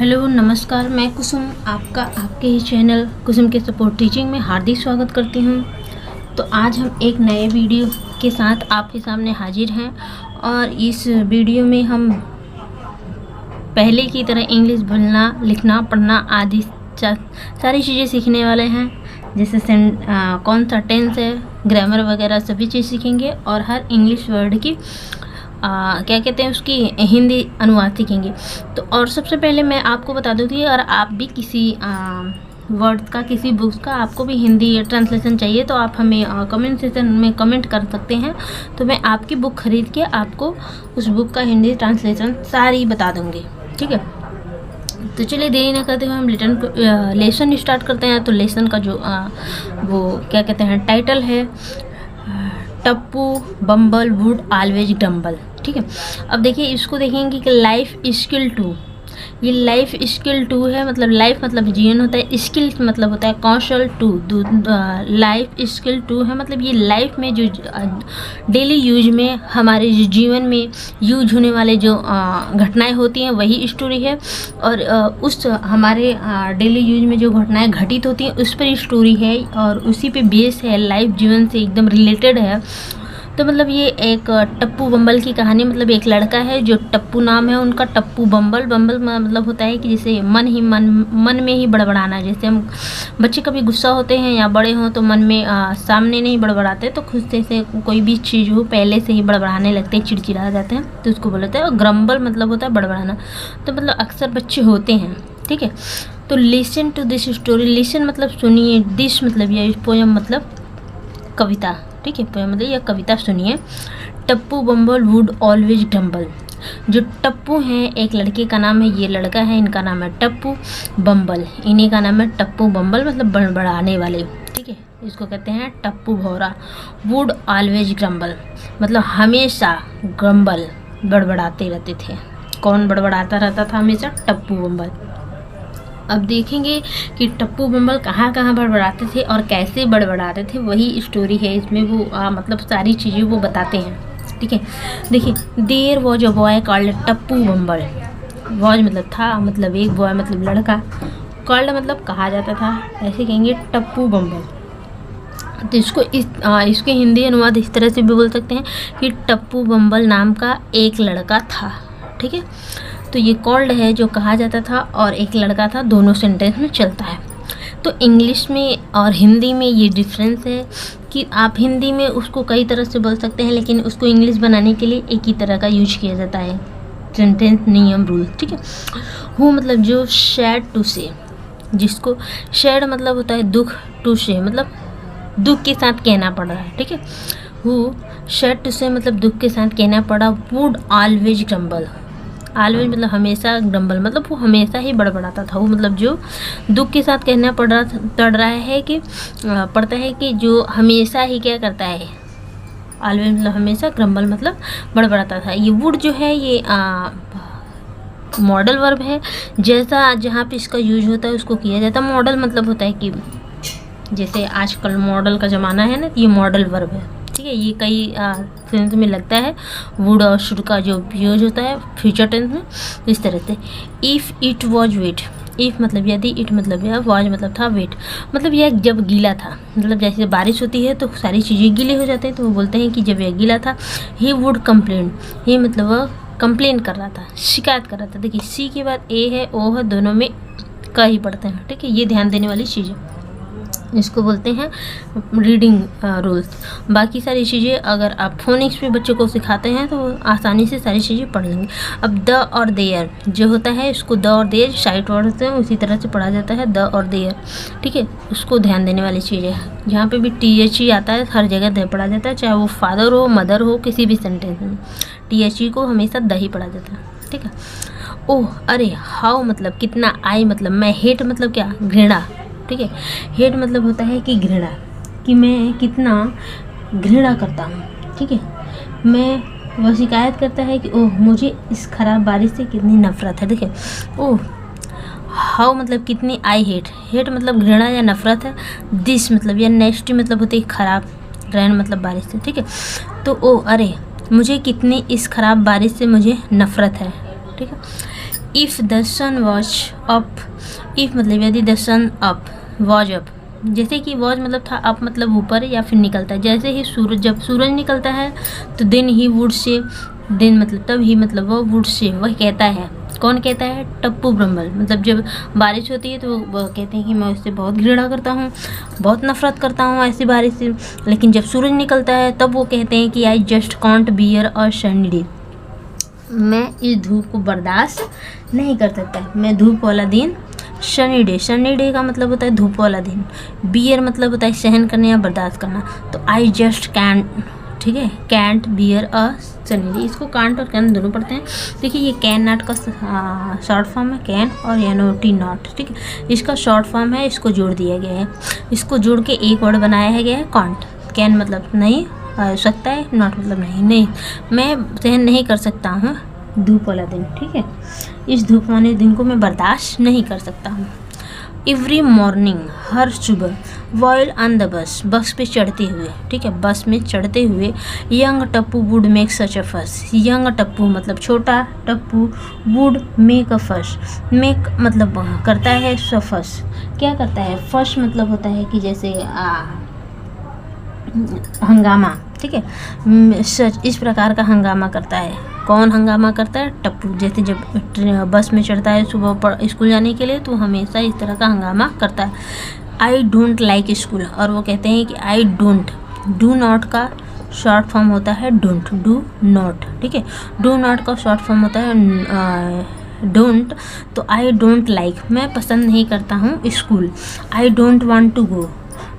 Hello नमस्कार, मैं कुसुम आपका आपके ही चैनल कुसुम के सपोर्ट टीचिंग में हार्दिक स्वागत करती हूँ। तो आज हम एक नए वीडियो के साथ आपके सामने हाजिर हैं और इस वीडियो में हम पहले की तरह इंग्लिश बोलना, लिखना, पढ़ना आदि सारी चीज़ें सीखने वाले हैं। जैसे कौन सा टेंस है, ग्रामर वगैरह सभी चीज़ सीखेंगे और हर इंग्लिश वर्ड की क्या कहते हैं उसकी हिंदी अनुवाद सीखेंगे। तो और सबसे पहले मैं आपको बता दूं कि अगर आप भी किसी वर्ड्स का, किसी बुक्स का आपको भी हिंदी ट्रांसलेशन चाहिए तो आप हमें कमेंट सेक्शन में कमेंट कर सकते हैं। तो मैं आपकी बुक ख़रीद के आपको उस बुक का हिंदी ट्रांसलेशन सारी बता दूँगी, ठीक है। तो चलिए देरी ना करते हुए हम लेसन स्टार्ट करते हैं। तो लेसन का जो वो क्या कहते हैं टाइटल है, टप्पू बम्बल वुड ऑलवेज डम्बल, ठीक है। अब देखिए इसको देखेंगे कि लाइफ स्किल 2, ये लाइफ स्किल 2 है। मतलब लाइफ मतलब जीवन होता है, स्किल मतलब होता है कौशल 2, लाइफ स्किल 2 है। मतलब ये लाइफ में जो डेली यूज में हमारे जो जीवन में यूज होने वाले जो घटनाएं होती हैं वही स्टोरी है। और उस हमारे डेली यूज में जो घटनाएं घटित होती हैं उस पर स्टोरी है और उसी पे बेस है, लाइफ जीवन से एकदम रिलेटेड है। तो मतलब ये एक टप्पू बम्बल की कहानी। मतलब एक लड़का है जो टप्पू नाम है उनका, टप्पू बम्बल। बम्बल मतलब होता है कि जैसे मन में ही बड़बड़ाना। जैसे हम बच्चे कभी गुस्सा होते हैं या बड़े हों तो मन में सामने नहीं बड़बड़ाते, तो खुद से कोई भी चीज़ हो पहले से ही बड़बड़ाने लगते हैं, चिड़चिड़ा जाते हैं, तो उसको बोलते हैं। और ग्रम्बल मतलब होता है बड़बड़ाना। तो मतलब अक्सर बच्चे होते हैं, ठीक है। तो listen to this story, listen मतलब सुनिए, दिस मतलब ये पोयम मतलब कविता, ठीक है। पोयम मतलब यह कविता सुनिए। टप्पू बम्बल वुड ऑलवेज डम्बल। जो टप्पू हैं एक लड़के का नाम है, ये लड़का है, इनका नाम है टप्पू बम्बल, इन्हीं का नाम है टप्पू बम्बल मतलब बड़बड़ाने वाले, ठीक है। इसको कहते हैं टप्पू भौरा। वुड ऑलवेज ग्रम्बल मतलब हमेशा ग्रम्बल बड़बड़ाते रहते थे। कौन बड़बड़ाता रहता था हमेशा? टप्पू बम्बल। अब देखेंगे कि टप्पू बम्बल कहाँ कहाँ बड़बड़ाते थे और कैसे बड़बड़ाते थे, वही स्टोरी है इसमें। वो मतलब सारी चीज़ें वो बताते हैं, ठीक है। देखिए, there was a boy called Tappu Bumble. Was मतलब था, मतलब एक बॉय मतलब लड़का, कॉल्ड मतलब कहा जाता था, ऐसे कहेंगे टप्पू बम्बल। तो इसको इसके हिंदी अनुवाद इस तरह से भी बोल सकते हैं कि टप्पू बम्बल नाम का एक लड़का था, ठीक है। तो ये कॉल्ड है जो कहा जाता था और एक लड़का था, दोनों सेंटेंस में चलता है। तो इंग्लिश में और हिंदी में ये डिफरेंस है कि आप हिंदी में उसको कई तरह से बोल सकते हैं, लेकिन उसको इंग्लिश बनाने के लिए एक ही तरह का यूज किया जाता है, सेंटेंस नियम रूल, ठीक है। हु मतलब जो, सैड टू से, जिसको सैड मतलब होता है दुख, टू से मतलब दुख के साथ कहना पड़ रहा है, ठीक है। हु सैड टू से मतलब दुख के साथ कहना पड़ा। वुड ऑलवेज ग्रम्बल, ऑलवेज मतलब हमेशा, ग्रम्बल मतलब वो हमेशा ही बड़बड़ाता था। वो मतलब जो दुख के साथ कहना पड़ रहा है कि पड़ता है कि जो हमेशा ही क्या करता है, ऑलवेज मतलब हमेशा, ग्रम्बल मतलब बड़बड़ाता था। ये वुड जो है ये मॉडल वर्ब है, जैसा जहाँ पे इसका यूज होता है उसको किया जाता है। मॉडल मतलब होता है कि जैसे आजकल मॉडल का ज़माना है ना, ये मॉडल वर्ब है, ठीक है। ये कई सेंस में लगता है, वुड और शुड का जो यूज होता है फ्यूचर टेंस में, इस तरह से। If it was wet, if मतलब यदि, इट मतलब यह, वॉज मतलब था, वेट मतलब यह जब गीला था। मतलब जैसे बारिश होती है तो सारी चीज़ें गीले हो जाते हैं, तो वो बोलते हैं कि जब यह गीला था। ही वुड कंप्लेन, ही मतलब वह कंप्लेन कर रहा था, शिकायत कर रहा था। देखिए सी के बाद ए है, ओ है, दोनों में क ही पढ़ते हैं, ठीक है। ये ध्यान देने वाली चीज़ें, इसको बोलते हैं रीडिंग रूल्स। बाकी सारी चीज़ें अगर आप फोनिक्स पे बच्चों को सिखाते हैं तो आसानी से सारी चीज़ें पढ़ लेंगे। अब द और देयर जो होता है, इसको द और देयर साइड वर्ड होते हैं, उसी तरह से पढ़ा जाता है, द और देयर, ठीक है। उसको ध्यान देने वाली चीज़ है। जहाँ पे भी THE आता है हर जगह द पढ़ा जाता है, चाहे वो फादर हो, मदर हो, किसी भी सेंटेंस में THE को हमेशा द ही पढ़ा जाता है, ठीक है। ओह अरे, हाउ मतलब कितना, आई मतलब मैं, हेट मतलब क्या, घृणा, ठीक है। हेट मतलब होता है कि घृणा, कि मैं कितना घृणा करता हूँ, ठीक है। मैं, वह शिकायत करता है कि ओह मुझे इस खराब बारिश से कितनी नफरत है, देखिए। ओह हाउ मतलब कितनी, आई हेट, हेट मतलब घृणा या नफरत है। दिस मतलब या नेक्स्ट मतलब होती है खराब, रैन मतलब बारिश से, ठीक है। तो ओह अरे मुझे कितनी इस खराब बारिश से मुझे नफरत है, ठीक है। If the sun was up, if मतलब यदि the sun up was up, जैसे कि वॉज मतलब था, अप मतलब ऊपर या फिर निकलता है। जैसे ही सूरज, जब सूरज निकलता है तो देन ही वुड से, दिन मतलब तब ही मतलब वह वुड से, वह कहता है, कौन कहता है? टप्पू ब्रह्मल। मतलब जब बारिश होती है तो वो कहते हैं कि मैं उससे बहुत घृणा करता हूँ, बहुत नफरत करता हूँ ऐसी बारिश से। लेकिन जब सूरज निकलता है तब वो कहते हैं कि I just can't beer a sunny day, मैं इस धूप को बर्दाश्त नहीं कर सकता, मैं धूप वाला दिन, सनी डे, सनी डे का मतलब होता है धूप वाला दिन, बियर मतलब होता है सहन करना या बर्दाश्त करना। तो आई जस्ट कैंट, ठीक है, can't bear a sunny day, इसको कांट और कैन दोनों पढ़ते हैं। देखिए ये कैन नॉट का शॉर्ट फॉर्म है, कैन और NOT नॉट, ठीक है, इसका शॉर्ट फॉर्म है, इसको जोड़ दिया गया है, इसको जोड़ के एक वर्ड बनाया गया है कांट। कैन मतलब नहीं सकता है, नॉट मतलब नहीं, मैं सहन नहीं कर सकता हूँ धूप वाला दिन, ठीक है, इस धूप वाले दिन को मैं बर्दाश्त नहीं कर सकता हूँ। एवरी मॉर्निंग, हर सुबह, वाइल ऑन द बस, बस पे चढ़ते हुए, ठीक है, बस में चढ़ते हुए, young Tappu would make such a fuss, young Tappu मतलब छोटा टप्पू, वुड मेक अ फस, मेक मतलब करता है, फस क्या करता है, फस मतलब होता है कि जैसे हंगामा, ठीक है, सच इस प्रकार का हंगामा करता है। कौन हंगामा करता है? टप्पू। जैसे जब बस में चढ़ता है सुबह पर स्कूल जाने के लिए तो हमेशा इस तरह का हंगामा करता है। आई डोंट लाइक स्कूल, और वो कहते हैं कि आई डोंट, डू नॉट का शॉर्ट फॉर्म होता है डोंट, डू नॉट, ठीक है, डू नॉट का शॉर्ट फॉर्म होता है डोंट। तो आई डोंट लाइक, मैं पसंद नहीं करता हूँ school. I don't want to go,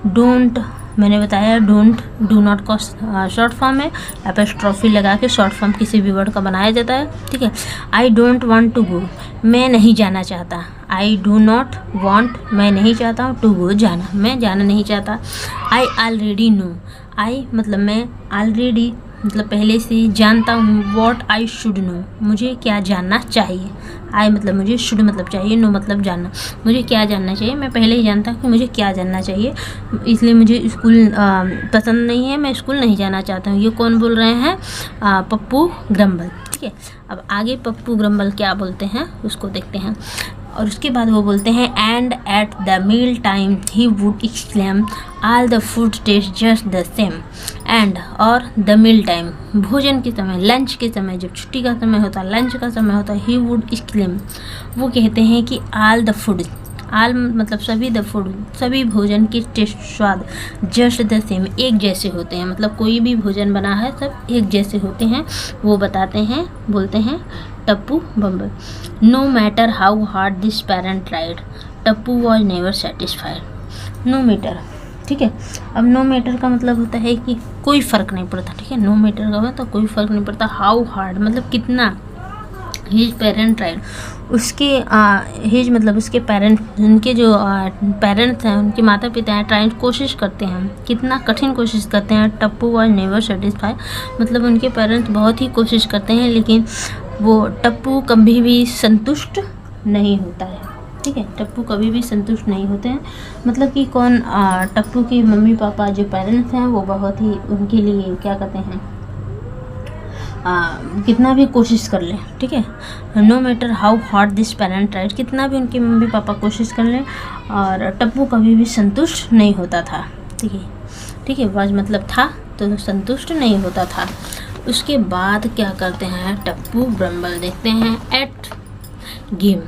don't मैंने बताया डोंट, डू नॉट का शॉर्ट फॉर्म है, एपोस्ट्रोफी लगा के शॉर्ट फॉर्म किसी भी वर्ड का बनाया जाता है, ठीक है। I don't want to go, मैं नहीं जाना चाहता। आई डू नॉट वांट, मैं नहीं चाहता हूँ, टू गो जाना, मैं जाना नहीं चाहता। आई ऑलरेडी नो, आई मतलब मैं, ऑलरेडी मतलब पहले से जानता हूँ, वॉट आई शुड नो, मुझे क्या जानना चाहिए। आई मतलब मुझे, शुड मतलब चाहिए, नो मतलब जानना, मुझे क्या जानना चाहिए, मैं पहले ही जानता हूँ कि मुझे क्या जानना चाहिए, इसलिए मुझे स्कूल पसंद नहीं है, मैं स्कूल नहीं जाना चाहता हूँ। ये कौन बोल रहे हैं? पप्पू ग्रम्बल, ठीक है। अब आगे पप्पू ग्रम्बल क्या बोलते हैं उसको देखते हैं। और उसके बाद वो बोलते हैं and at the meal time he would exclaim all the food taste just the same. And और द मील टाइम, भोजन के समय, लंच के समय, जब छुट्टी का समय होता है, लंच का समय होता है, ही वुड एक्सक्लेम, वो कहते हैं कि ऑल द फूड, ऑल मतलब सभी, द फूड सभी भोजन के टेस्ट स्वाद, जस्ट द सेम एक जैसे होते हैं, मतलब कोई भी भोजन बना है सब एक जैसे होते हैं, वो बताते हैं, बोलते हैं Tappu bumble. No matter how hard this parent tried, Tappu was never satisfied. No matter, ठीक है। अब नो मैटर का मतलब होता है कि कोई फ़र्क नहीं पड़ता, ठीक है, नो मैटर का मतलब कोई फ़र्क नहीं पड़ता। हाउ हार्ड मतलब कितना, हिज पेरेंट ट्राइड, उसके हिज मतलब उसके पेरेंट, उनके जो पेरेंट्स हैं, उनके माता पिता हैं, ट्राइड कोशिश करते हैं, कितना कठिन कोशिश करते हैं। टप्पू वॉज नेवर सेटिस्फाइड मतलब उनके पेरेंट्स बहुत ही कोशिश करते हैं, लेकिन वो टप्पू कभी भी संतुष्ट नहीं होता है, ठीक है, टप्पू कभी भी संतुष्ट नहीं होते हैं। मतलब कि कौन, टप्पू के मम्मी पापा जो पेरेंट्स हैं वो बहुत ही उनके लिए क्या कहते हैं, कितना भी कोशिश कर लें, ठीक है, no matter how hard this parent tried, कितना भी उनके मम्मी पापा कोशिश कर लें, और टप्पू कभी भी संतुष्ट नहीं होता था, ठीक है, वाज मतलब था, तो संतुष्ट नहीं होता था। उसके बाद क्या करते हैं टप्पू ब्रम्बल, देखते हैं एट गेम।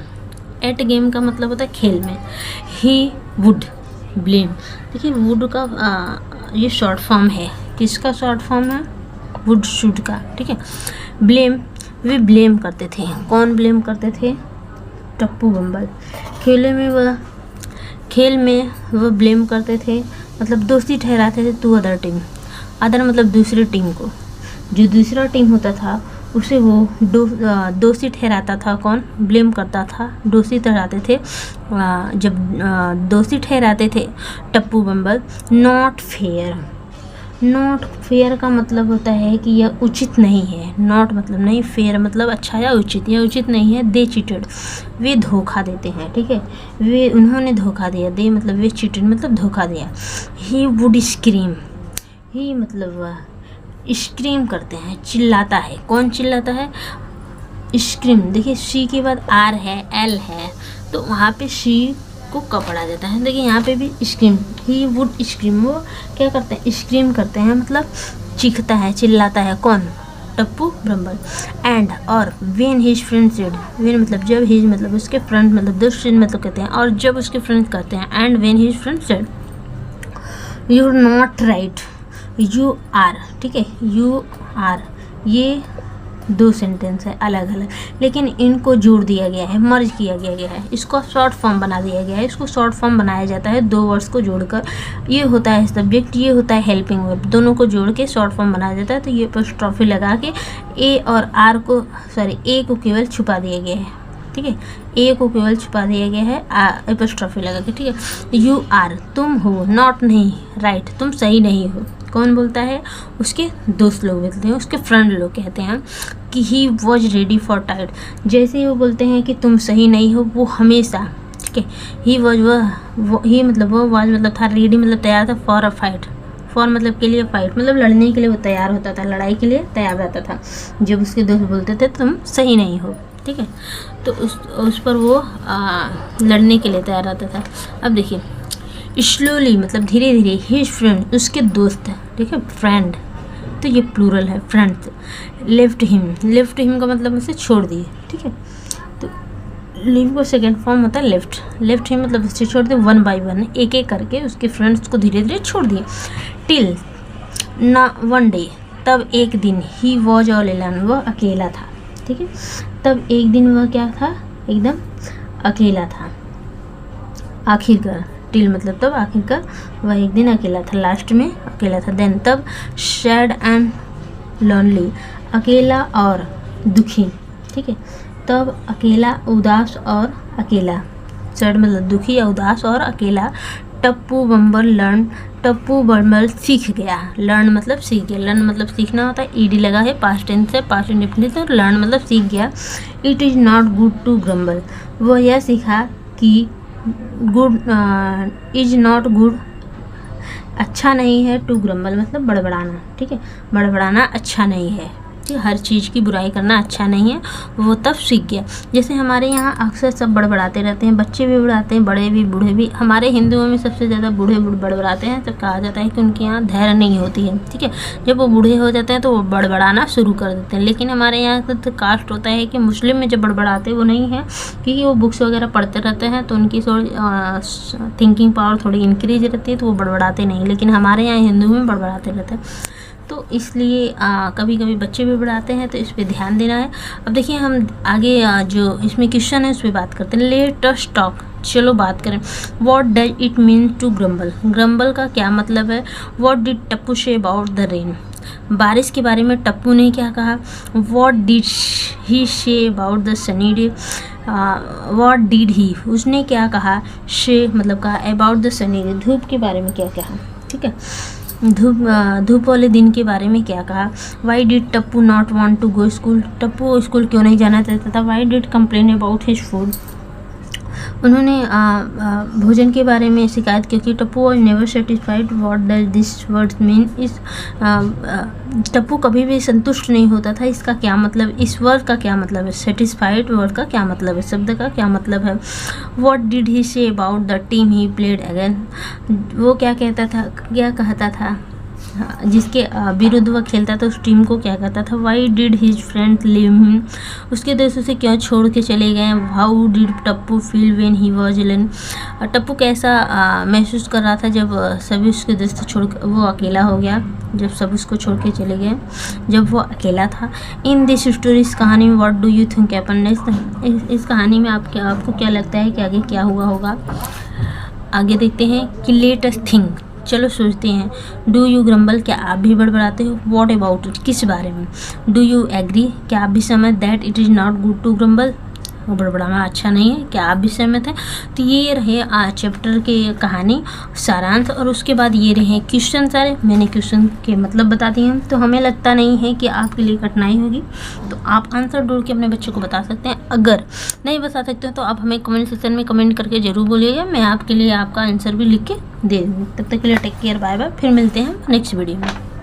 एट गेम का मतलब होता है खेल में। ही वुड ब्लेम, देखिए वुड का ये शॉर्ट फॉर्म है, किसका शॉर्ट फॉर्म है? वुड शुड का, ठीक है। ब्लेम, वे ब्लेम करते थे, कौन ब्लेम करते थे? टप्पू बम्बल। खेल में वह ब्लेम करते थे, मतलब दोषी ठहराते थे टू अदर टीम, अदर मतलब दूसरी टीम को, जो दूसरा टीम होता था उसे वो दोषी ठहराता था। कौन ब्लेम करता था? दोषी ठहराते थे। जब दोषी ठहराते थे टप्पू बम्बल। नॉट फेयर, नॉट फेयर का मतलब होता है कि यह उचित नहीं है। नॉट मतलब नहीं, फेयर मतलब अच्छा या उचित, यह उचित नहीं है। दे चीटेड, वे धोखा देते हैं, ठीक है, वे उन्होंने धोखा दिया। दे मतलब वे चीटेड मतलब धोखा दिया। ही वुड स्क्रीम, ही मतलब वह स्क्रीम करते हैं, चिल्लाता है। कौन चिल्लाता है? स्क्रीम, देखिए शी के बाद आर है, एल है, तो वहाँ पे शी को कब पढ़ा जाता है। देखिए यहाँ पे भी स्क्रीम, ही वुड स्क्रीम, वो क्या करते हैं, स्क्रीम करते हैं, मतलब चीखता है, चिल्लाता है। कौन, टप्पू ब्रह्मल। एंड और when his friend said, when मतलब जब, हिज मतलब उसके फ्रेंड मतलब दोस्त मतलब कहते हैं, और जब उसके फ्रेंड कहते हैं। And when his friend said you are not right, you are, ठीक है, यू आर, ये दो सेंटेंस है अलग अलग, लेकिन इनको जोड़ दिया गया है, मर्ज किया गया है, इसको शॉर्ट फॉर्म बना दिया गया है। इसको शॉर्ट फॉर्म बनाया जाता है दो वर्ड्स को जोड़कर, ये होता है सब्जेक्ट, ये होता है हेल्पिंग वर्ब, दोनों को जोड़ के शॉर्ट फॉर्म बनाया जाता है। तो ये एपोस्ट्रोफी लगा के ए और आर को, सॉरी ए को केवल छुपा दिया गया है, ठीक है, ए को केवल छुपा दिया गया है एपोस्ट्रोफी लगा के, ठीक है। यू आर, तुम हो, नॉट नहीं, राइट, तुम सही नहीं हो। कौन बोलता है, उसके दोस्त लोग बोलते हैं, उसके फ्रेंड लोग कहते हैं कि he was ready for tide, जैसे ही वो बोलते हैं कि तुम सही नहीं हो, वो हमेशा, ठीक है, ही वॉज, वो ही मतलब वो वाज मतलब था, रेडी मतलब तैयार था, फॉर अ फाइट, फॉर मतलब के लिए, फाइट मतलब लड़ने के लिए वो तैयार होता था, लड़ाई के लिए तैयार रहता था जब उसके दोस्त बोलते थे तुम सही नहीं हो, ठीक है, तो उस पर वो लड़ने के लिए तैयार रहता था। अब देखिए स्लोली मतलब धीरे धीरे, हिज फ्रेंड उसके दोस्त, ठीक है, फ्रेंड, तो ये प्लूरल है, फ्रेंड्स। लेफ्ट हिम का मतलब उसे छोड़ दिए, ठीक है, तो लीव को सेकेंड फॉर्म होता है लेफ्ट हिम मतलब उसे छोड़ दिए, वन बाय वन, एक एक करके उसके फ्रेंड्स को धीरे धीरे छोड़ दिए। टिल ना वन डे, तब एक दिन, ही वॉज ऑल एलोन, वह अकेला था, ठीक है, तब एक दिन वह क्या था, एकदम अकेला था, आखिरकार, टिल मतलब तब, आखिरकार वह एक दिन अकेला था, लास्ट में अकेला था। देन तब, सैड एंड लॉनली, अकेला और दुखी, ठीक है, तब अकेला, उदास और अकेला, सैड मतलब दुखी या उदास और अकेला। टप्पू बम्बल लर्न, टप्पू बम्बल सीख गया, लर्न मतलब सीख गया, लर्न मतलब सीखना होता है, ईडी लगा है, पास्ट टेंस है, पास्ट इंडेफिनिट है, लर्न मतलब सीख गया। It is not good to grumble, वह यह सीखा कि गुड इज नॉट गुड, अच्छा नहीं है, टू ग्रम्बल मतलब बड़बड़ाना, ठीक है, बड़बड़ाना अच्छा नहीं है, ठीक है, हर चीज़ की बुराई करना अच्छा नहीं है, वो तब सीख गया। जैसे हमारे यहाँ अक्सर सब बड़बड़ाते रहते हैं, बच्चे भी बड़ाते हैं, बड़े भी, बूढ़े भी, हमारे हिंदुओं में सबसे ज़्यादा बूढ़े बड़बड़ाते हैं, तब कहा जाता है कि उनके यहाँ धैर्य नहीं होती है, ठीक है, जब वो बूढ़े हो जाते हैं तो वो बड़बड़ाना शुरू कर देते हैं। लेकिन हमारे यहाँ तो कास्ट होता है कि मुस्लिम में जब बड़बड़ाते वो नहीं है, क्योंकि वो बुक्स वगैरह पढ़ते रहते हैं, तो उनकी थोड़ी थिंकिंग पावर थोड़ी इंक्रीज रहती है, तो वो बड़बड़ाते नहीं, लेकिन हमारे यहाँ हिंदू में बड़बड़ाते रहते हैं, तो इसलिए कभी कभी बच्चे भी बढ़ाते हैं, तो इस पर ध्यान देना है। अब देखिए हम आगे जो इसमें क्वेश्चन है उस पर बात करते हैं। लेट अस टॉक, चलो बात करें। What does it mean to grumble, grumble का क्या मतलब है। What did Tappu say about the rain, बारिश के बारे में टप्पू ने क्या कहा। What did he say about the sunny day, what did he उसने क्या कहा, से मतलब कहा अबाउट द सनी डे धूप के बारे में क्या कहा, ठीक है, धूप वाले दिन के बारे में क्या कहा। Why did Tappu not want to go school, Tappu school क्यों नहीं जाना चाहता था। Why did complain about his food, उन्होंने भोजन के बारे में शिकायत की कि Tappu was never satisfied. What does this word mean, इस टप्पू कभी भी संतुष्ट नहीं होता था, इसका क्या मतलब, इस वर्ड का क्या मतलब है। सेटिस्फाइड वर्ड का क्या मतलब है, शब्द का क्या मतलब है। What did he say about the team he played again, वो क्या कहता था, क्या कहता था जिसके विरुद्ध वह खेलता था, उस टीम को क्या कहता था। Why did his friend leave him, उसके दोस्त उसे क्यों छोड़ के चले गए। How did Tappu feel when he was alone, Tappu कैसा महसूस कर रहा था जब सभी उसके दोस्त छोड़ वो अकेला हो गया, जब सब उसको छोड़ के चले गए, जब वो अकेला था। इन दिस स्टोरी, इस कहानी में, what do you think happened next, इस कहानी में आपको क्या लगता है कि आगे क्या हुआ होगा। आगे देखते हैं कि लेट अस थिंक, चलो सोचते हैं। डू यू ग्रम्बल, क्या आप भी बड़बड़ाते हो। व्हाट अबाउट इट, किस बारे में। डू यू एग्री, क्या आप भी सहमत। That it is not good to grumble, वो बड़बड़ाना अच्छा नहीं है, क्या आप भी सहमत हैं। तो ये रहे चैप्टर के कहानी सारांश, और उसके बाद ये रहे क्वेश्चन सारे, मैंने क्वेश्चन के मतलब बता दिए हैं। तो हमें लगता नहीं है कि आपके लिए कठिनाई होगी, तो आप आंसर ढूंढ के अपने बच्चों को बता सकते हैं। अगर नहीं बता सकते हैं तो आप हमें कमेंट सेक्शन में कमेंट करके ज़रूर बोलिएगा, मैं आपके लिए आपका आंसर भी लिख के दे दूँगी। तब तक के लिए टेक केयर, बाय बाय, फिर मिलते हैं नेक्स्ट वीडियो में।